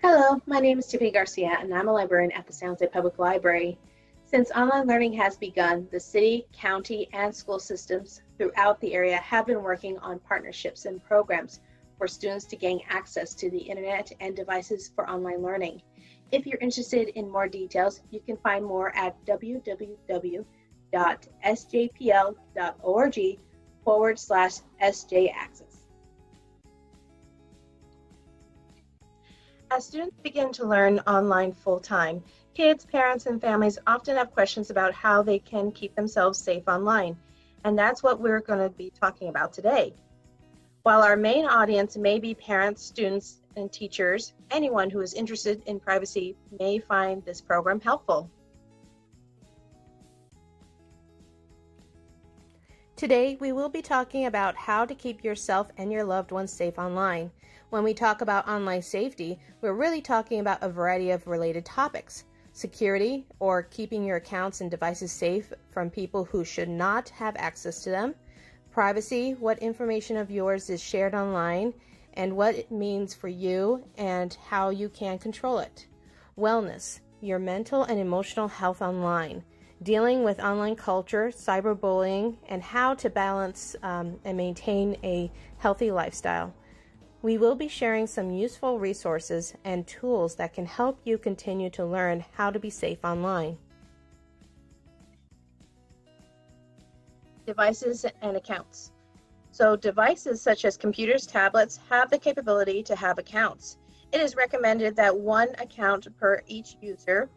Hello, my name is Tiffany Garcia, and I'm a librarian at the San Jose Public Library. Since online learning has begun, the city, county, and school systems throughout the area have been working on partnerships and programs for students to gain access to the internet and devices for online learning. If you're interested in more details, you can find more at www.sjpl.org/SJAccess. As students begin to learn online full-time, kids, parents, and families often have questions about how they can keep themselves safe online, and that's what we're going to be talking about today. While our main audience may be parents, students, and teachers, anyone who is interested in privacy may find this program helpful. Today, we will be talking about how to keep yourself and your loved ones safe online. When we talk about online safety, we're really talking about a variety of related topics. Security, or keeping your accounts and devices safe from people who should not have access to them. Privacy, what information of yours is shared online, and what it means for you and how you can control it. Wellness, your mental and emotional health online. Dealing with online culture, cyberbullying, and how to balance and maintain a healthy lifestyle. We will be sharing some useful resources and tools that can help you continue to learn how to be safe online. Devices and accounts. So devices such as computers, tablets have the capability to have accounts. It is recommended that one account per each user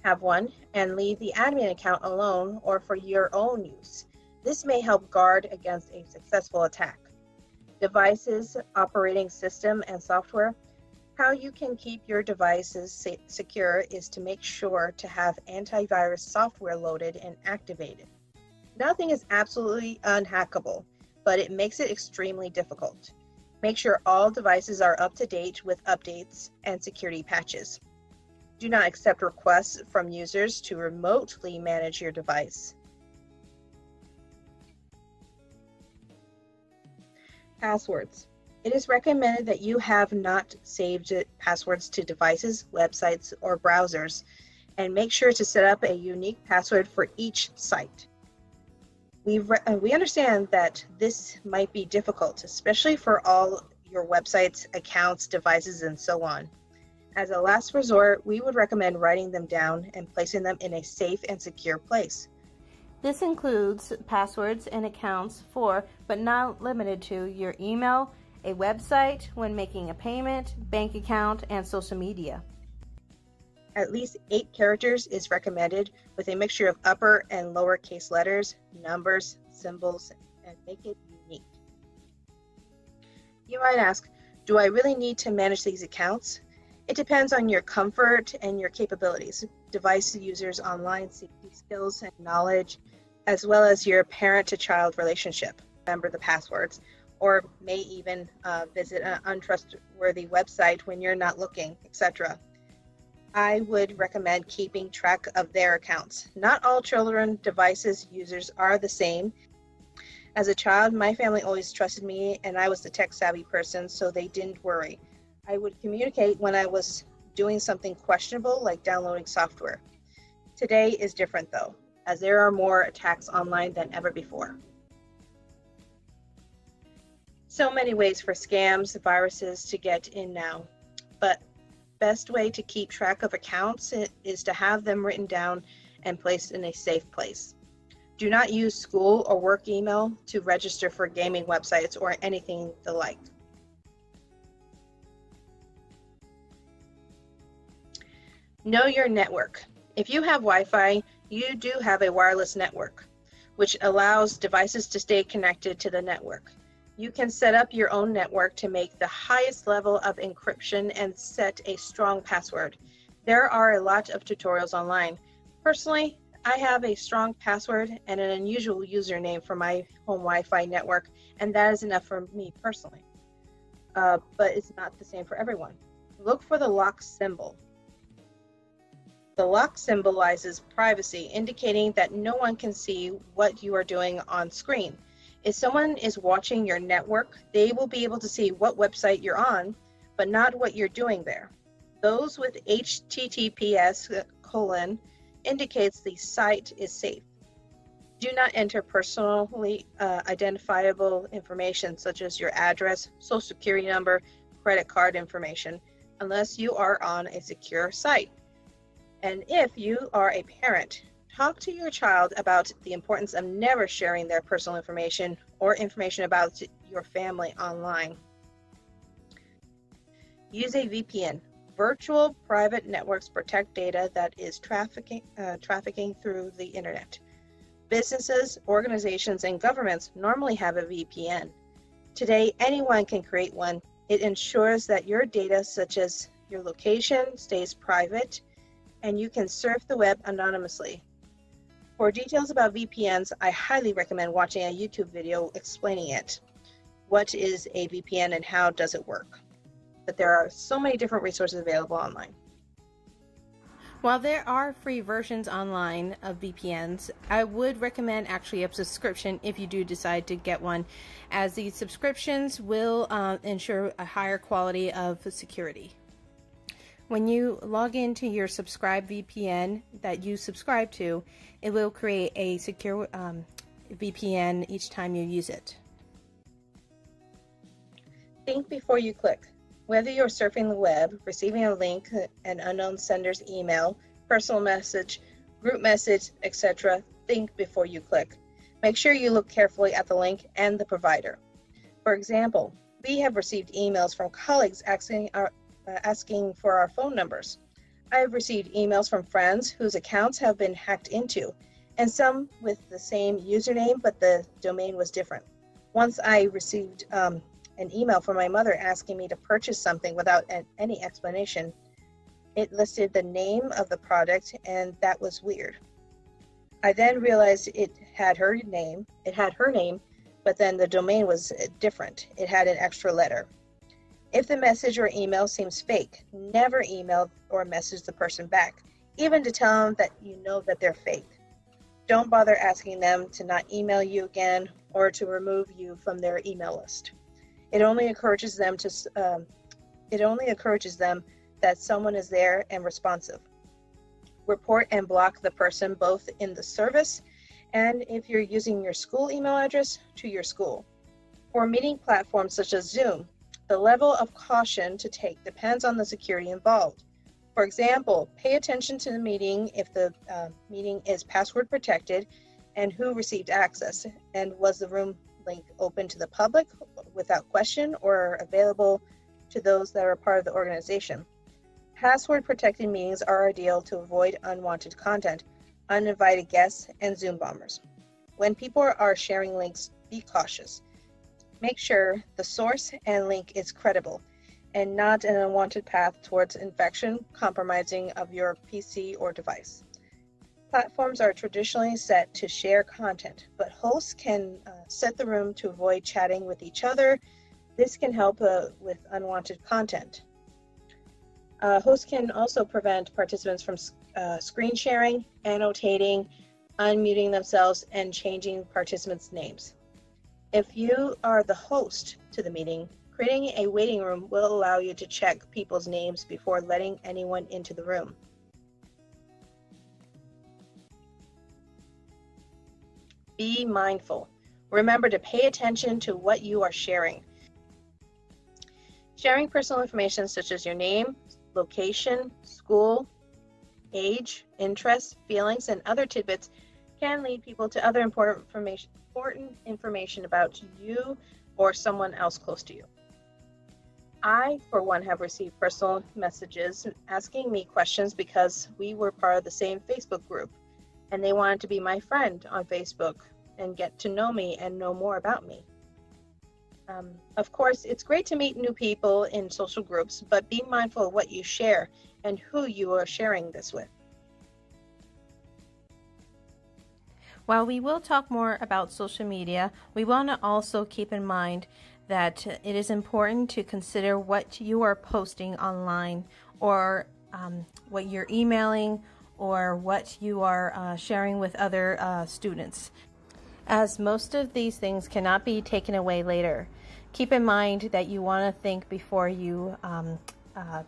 have one, and leave the admin account alone or for your own use. This may help guard against a successful attack. Devices, operating system, and software. How you can keep your devices secure is to make sure to have antivirus software loaded and activated. Nothing is absolutely unhackable, but it makes it extremely difficult. Make sure all devices are up to date with updates and security patches. Do not accept requests from users to remotely manage your device. Passwords. It is recommended that you have not saved passwords to devices, websites, or browsers, and make sure to set up a unique password for each site. We understand that this might be difficult, especially for all your websites, accounts, devices, and so on. As a last resort, we would recommend writing them down and placing them in a safe and secure place. This includes passwords and accounts for, but not limited to, your email, a website, when making a payment, bank account, and social media. At least 8 characters is recommended with a mixture of upper and lowercase letters, numbers, symbols, and make it unique. You might ask, do I really need to manage these accounts? It depends on your comfort and your capabilities, device users' online safety skills and knowledge, as well as your parent-to-child relationship. Remember the passwords, or may even visit an untrustworthy website when you're not looking, etc. I would recommend keeping track of their accounts. Not all children devices users are the same. As a child, my family always trusted me, and I was the tech-savvy person, so they didn't worry. I would communicate when I was doing something questionable, like downloading software. Today is different though, as there are more attacks online than ever before. So many ways for scams, viruses to get in now, but best way to keep track of accounts is to have them written down and placed in a safe place. Do not use school or work email to register for gaming websites or anything the like. Know your network. If you have Wi-Fi, you do have a wireless network, which allows devices to stay connected to the network. You can set up your own network to make the highest level of encryption and set a strong password. There are a lot of tutorials online. Personally, I have a strong password and an unusual username for my home Wi-Fi network, and that is enough for me personally. But it's not the same for everyone. Look for the lock symbol. The lock symbolizes privacy, indicating that no one can see what you are doing on screen. If someone is watching your network, they will be able to see what website you're on, but not what you're doing there. Those with HTTPS : indicates the site is safe. Do not enter personally identifiable information such as your address, social security number, credit card information, unless you are on a secure site. And if you are a parent, talk to your child about the importance of never sharing their personal information or information about your family online. Use a VPN. Virtual private networks protect data that is trafficking through the internet. Businesses, organizations, and governments normally have a VPN. Today, anyone can create one. It ensures that your data, such as your location, stays private, and you can surf the web anonymously. For details about VPNs, I highly recommend watching a YouTube video explaining it. What is a VPN and how does it work? But there are so many different resources available online. While there are free versions online of VPNs, I would recommend actually a subscription if you do decide to get one, as these subscriptions will ensure a higher quality of security. When you log into your subscribed VPN that you subscribe to, it will create a secure VPN each time you use it. Think before you click. Whether you're surfing the web, receiving a link, an unknown sender's email, personal message, group message, etc., think before you click. Make sure you look carefully at the link and the provider. For example, we have received emails from colleagues asking for our phone numbers. I have received emails from friends whose accounts have been hacked into, and some with the same username, but the domain was different. Once I received an email from my mother asking me to purchase something without any explanation. It listed the name of the product, and that was weird. I then realized it had her name, but then the domain was different. It had an extra letter. If the message or email seems fake, never email or message the person back, even to tell them that you know that they're fake. Don't bother asking them to not email you again or to remove you from their email list. It only encourages them that someone is there and responsive. Report and block the person both in the service and if you're using your school email address to your school. For meeting platforms such as Zoom, the level of caution to take depends on the security involved. For example, pay attention to the meeting if the meeting is password protected and who received access, and was the room link open to the public without question or available to those that are part of the organization. Password protected meetings are ideal to avoid unwanted content, uninvited guests, and Zoom bombers. When people are sharing links, be cautious. Make sure the source and link is credible and not an unwanted path towards infection, compromising of your PC or device. Platforms are traditionally set to share content, but hosts can set the room to avoid chatting with each other. This can help with unwanted content. Hosts can also prevent participants from screen sharing, annotating, unmuting themselves, and changing participants' names. If you are the host to the meeting, creating a waiting room will allow you to check people's names before letting anyone into the room. Be mindful. Remember to pay attention to what you are sharing. Sharing personal information such as your name, location, school, age, interests, feelings, and other tidbits can lead people to other important information about you or someone else close to you. I, for one, have received personal messages asking me questions because we were part of the same Facebook group, and they wanted to be my friend on Facebook and get to know me and know more about me. Of course, it's great to meet new people in social groups, but be mindful of what you share and who you are sharing this with. While we will talk more about social media, we want to also keep in mind that it is important to consider what you are posting online, or what you're emailing, or what you are sharing with other students, as most of these things cannot be taken away later. Keep in mind that you want to think before you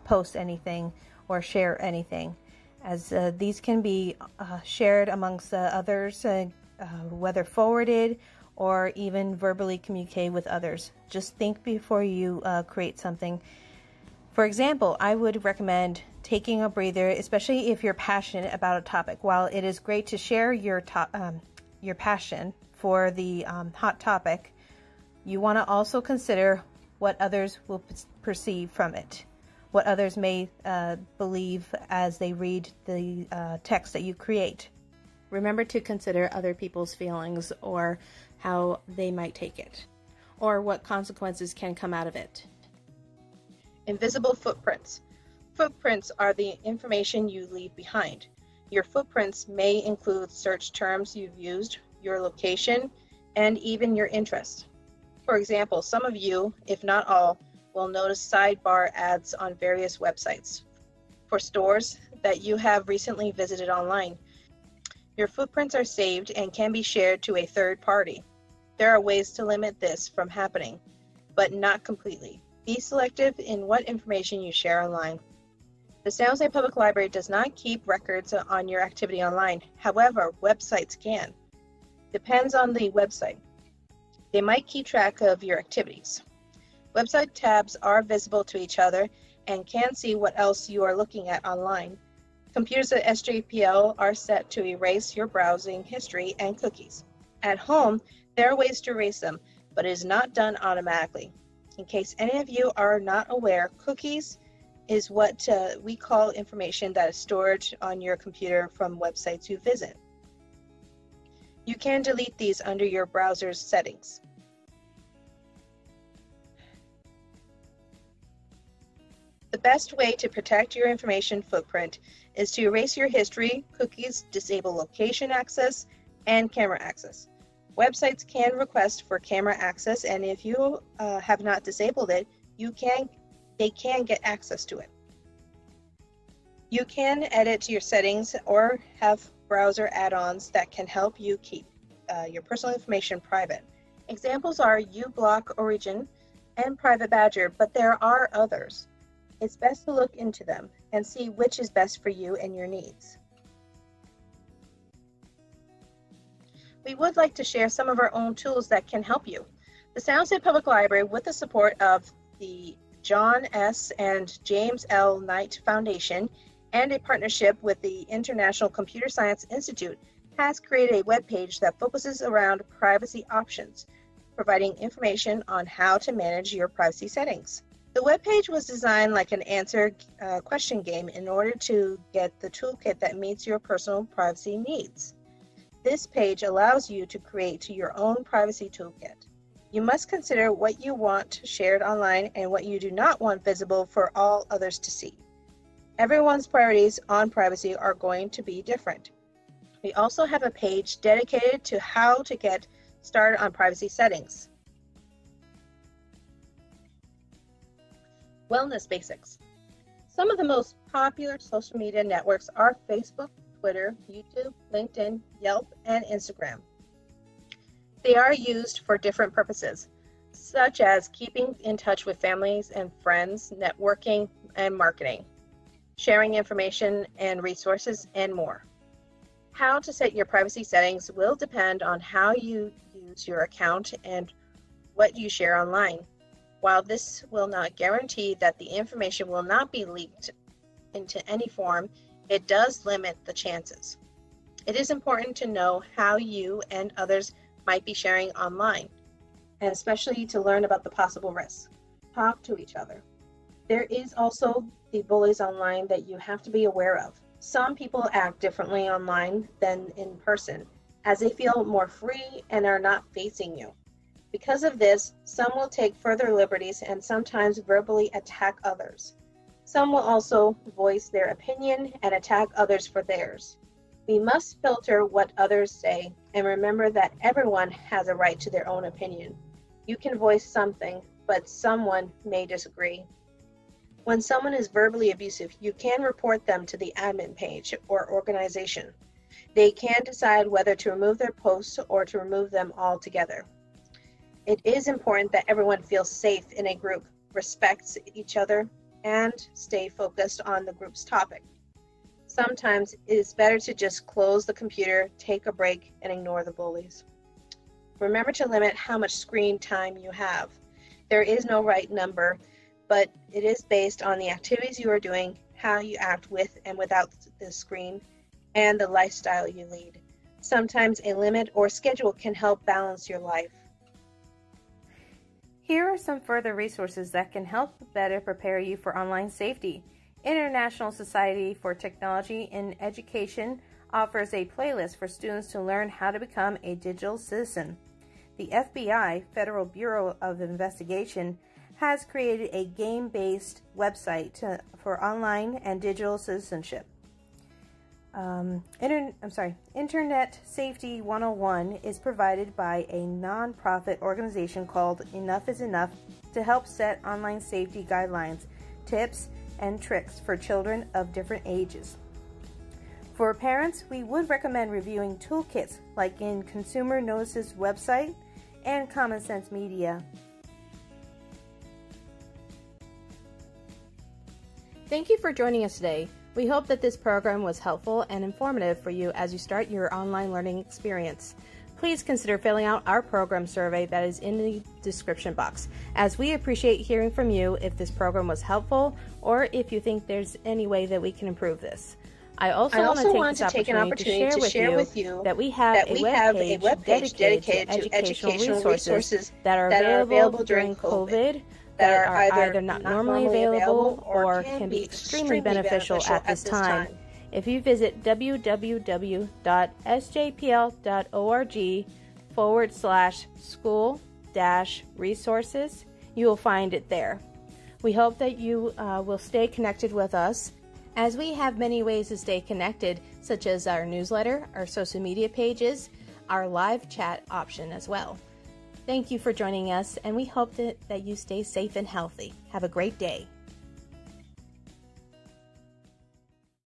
post anything or share anything, as these can be shared amongst others, whether forwarded or even verbally communicate with others. Just think before you create something. For example, I would recommend taking a breather, especially if you're passionate about a topic. While it is great to share your passion for the hot topic, you want to also consider what others will perceive from it, what others may believe as they read the text that you create. Remember to consider other people's feelings or how they might take it, or what consequences can come out of it. Invisible footprints. Footprints are the information you leave behind. Your footprints may include search terms you've used, your location, and even your interest. For example, some of you, if not all, will notice sidebar ads on various websites for stores that you have recently visited online. Your footprints are saved and can be shared to a third party. There are ways to limit this from happening, but not completely. Be selective in what information you share online. The San Jose Public Library does not keep records on your activity online. However, websites can. Depends on the website. They might keep track of your activities. Website tabs are visible to each other and can see what else you are looking at online. Computers at SJPL are set to erase your browsing history and cookies. At home, there are ways to erase them, but it is not done automatically. In case any of you are not aware, cookies is what we call information that is stored on your computer from websites you visit. You can delete these under your browser's settings. The best way to protect your information footprint is to erase your history, cookies, disable location access, and camera access. Websites can request for camera access, and if you have not disabled it, they can get access to it. You can edit your settings or have browser add-ons that can help you keep your personal information private. Examples are uBlock Origin and Private Badger, but there are others. It's best to look into them and see which is best for you and your needs. We would like to share some of our own tools that can help you. The San Jose Public Library, with the support of the John S. and James L. Knight Foundation and a partnership with the International Computer Science Institute, has created a webpage that focuses around privacy options, providing information on how to manage your privacy settings. The webpage was designed like an answer question game in order to get the toolkit that meets your personal privacy needs. This page allows you to create your own privacy toolkit. You must consider what you want shared online and what you do not want visible for all others to see. Everyone's priorities on privacy are going to be different. We also have a page dedicated to how to get started on privacy settings. Wellness basics. Some of the most popular social media networks are Facebook, Twitter, YouTube, LinkedIn, Yelp, and Instagram. They are used for different purposes, such as keeping in touch with families and friends, networking, and marketing, sharing information and resources, and more. How to set your privacy settings will depend on how you use your account and what you share online. While this will not guarantee that the information will not be leaked into any form, it does limit the chances. It is important to know how you and others might be sharing online, and especially to learn about the possible risks. Talk to each other. There is also the bullies online that you have to be aware of. Some people act differently online than in person, as they feel more free and are not facing you. Because of this, some will take further liberties and sometimes verbally attack others. Some will also voice their opinion and attack others for theirs. We must filter what others say and remember that everyone has a right to their own opinion. You can voice something, but someone may disagree. When someone is verbally abusive, you can report them to the admin page or organization. They can decide whether to remove their posts or to remove them altogether. It is important that everyone feels safe in a group, respects each other, and stay focused on the group's topic. Sometimes it is better to just close the computer, take a break, and ignore the bullies. Remember to limit how much screen time you have. There is no right number, but it is based on the activities you are doing, how you act with and without the screen, and the lifestyle you lead. Sometimes a limit or schedule can help balance your life. Here are some further resources that can help better prepare you for online safety. International Society for Technology in Education offers a playlist for students to learn how to become a digital citizen. The FBI, Federal Bureau of Investigation, has created a game-based website for online and digital citizenship. Internet Safety 101 is provided by a non-profit organization called Enough is Enough to help set online safety guidelines, tips, and tricks for children of different ages. For parents, we would recommend reviewing Toolkits like in Consumer Notice's website and Common Sense Media. Thank you for joining us today. We hope that this program was helpful and informative for you as you start your online learning experience. Please consider filling out our program survey that is in the description box, as we appreciate hearing from you if this program was helpful or if you think there's any way that we can improve this. I also want to take an opportunity to share with you that we have a webpage dedicated to educational resources that are available during COVID that are either not normally available or can be extremely beneficial at this time. If you visit www.sjpl.org/school-resources, you will find it there. We hope that you will stay connected with us, as we have many ways to stay connected, such as our newsletter, our social media pages, our live chat option as well. Thank you for joining us, and we hope that you stay safe and healthy. Have a great day.